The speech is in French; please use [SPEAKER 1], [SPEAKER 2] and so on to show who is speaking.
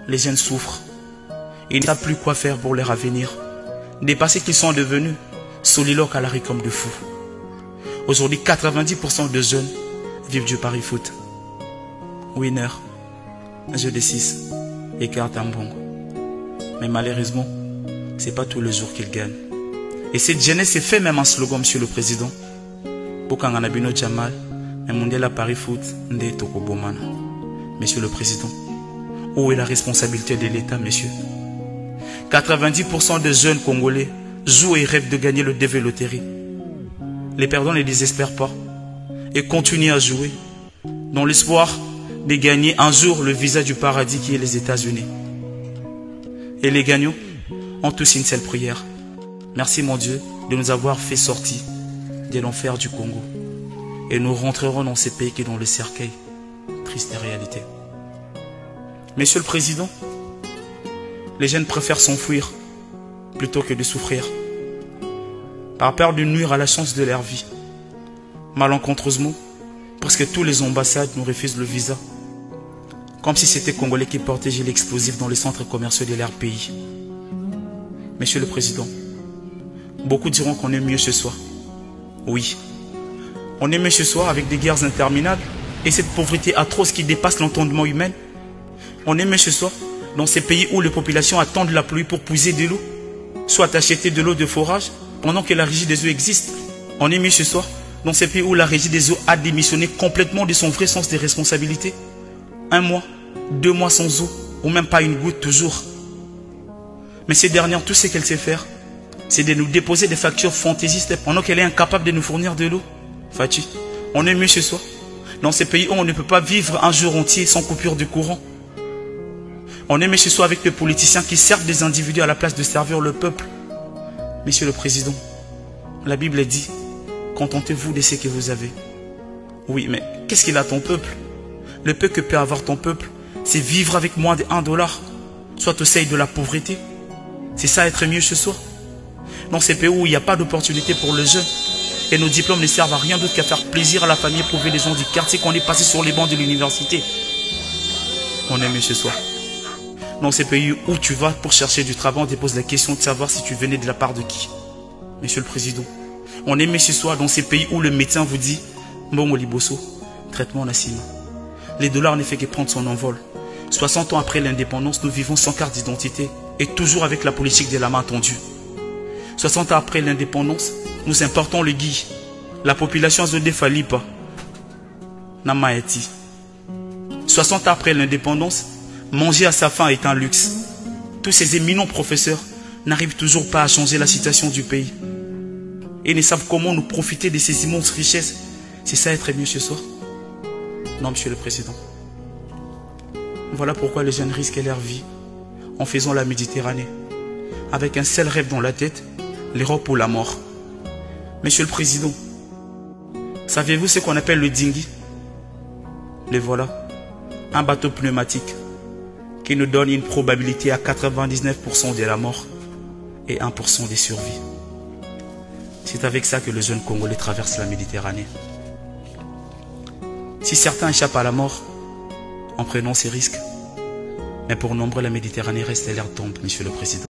[SPEAKER 1] les jeunes souffrent. Ils ne savent plus quoi faire pour leur avenir. Dépassés qu'ils sont devenus, soliloques à la rue comme de fous. Aujourd'hui, 90% de jeunes vivent du pari foot. Winner, un jeu de 6 et carte en bon. Mais malheureusement, c'est pas tous les jours qu'ils gagnent. Et cette jeunesse s'est fait même un slogan, Monsieur le Président. Bokanga Bino Jamal, un mondial à Paris foot, Nde Tokobomana. Monsieur le Président, où est la responsabilité de l'État, monsieur? 90% des jeunes Congolais jouent et rêvent de gagner le DV Loterie. Les perdants ne désespèrent pas et continuent à jouer dans l'espoir de gagner un jour le visa du paradis qui est les États-Unis. Et les gagnants ont tous une seule prière. Merci mon Dieu de nous avoir fait sortir de l'enfer du Congo. Et nous rentrerons dans ces pays qui sont dans le cercueil. Triste réalité. Monsieur le Président, les jeunes préfèrent s'enfuir plutôt que de souffrir, par peur de nuire à la chance de leur vie. Malencontreusement, presque tous les ambassades nous refusent le visa, comme si c'était Congolais qui portaient l'explosif dans les centres commerciaux de leur pays. Monsieur le Président, beaucoup diront qu'on est mieux chez soi. Oui, on est mieux chez soi avec des guerres interminables et cette pauvreté atroce qui dépasse l'entendement humain. On est mieux chez soi dans ces pays où les populations attendent la pluie pour puiser de l'eau, soit acheter de l'eau de forage pendant que la régie des eaux existe. On est mieux chez soi dans ces pays où la régie des eaux a démissionné complètement de son vrai sens des responsabilités. 1 mois, 2 mois sans eau, ou même pas une goutte toujours. Mais ces dernières, tout ce qu'elle sait faire, c'est de nous déposer des factures fantaisistes pendant qu'elle est incapable de nous fournir de l'eau. Fati, on est mieux chez soi dans ces pays où on ne peut pas vivre un jour entier sans coupure de courant. On est mieux chez soi avec les politiciens qui servent des individus à la place de servir le peuple. Monsieur le Président, la Bible dit, contentez-vous de ce que vous avez. Oui, mais qu'est-ce qu'il a ton peuple? Le peu que peut avoir ton peuple, c'est vivre avec moins de $1, soit au seuil de la pauvreté. C'est ça être mieux chez soi. Dans ces pays où il n'y a pas d'opportunité pour les jeunes, et nos diplômes ne servent à rien d'autre qu'à faire plaisir à la famille et prouver les gens du quartier qu'on est passé sur les bancs de l'université. On est mieux chez soi. Dans ces pays où tu vas pour chercher du travail, on te pose la question de savoir si tu venais de la part de qui. Monsieur le Président, on est mieux chez soi dans ces pays où le médecin vous dit bon liboso, traitement nassima. Les dollars ne fait que prendre son envol. 60 ans après l'indépendance, nous vivons sans carte d'identité et toujours avec la politique de la main tendue. 60 ans après l'indépendance, nous importons le gui. La population ne défalit pas. Namaeti. 60 ans après l'indépendance, manger à sa faim est un luxe. Tous ces éminents professeurs n'arrivent toujours pas à changer la situation du pays. Et ne savent comment nous profiter de ces immenses richesses. C'est ça être mieux chez soi? Non, Monsieur le Président. Voilà pourquoi les jeunes risquent leur vie en faisant la Méditerranée, avec un seul rêve dans la tête, l'Europe ou la mort. Monsieur le Président, savez-vous ce qu'on appelle le dinghy? Le voilà, un bateau pneumatique qui nous donne une probabilité à 99% de la mort et 1% de survie. C'est avec ça que les jeunes Congolais traversent la Méditerranée. Si certains échappent à la mort en prenant ces risques, mais pour nombre la Méditerranée reste leur tombe, Monsieur le Président.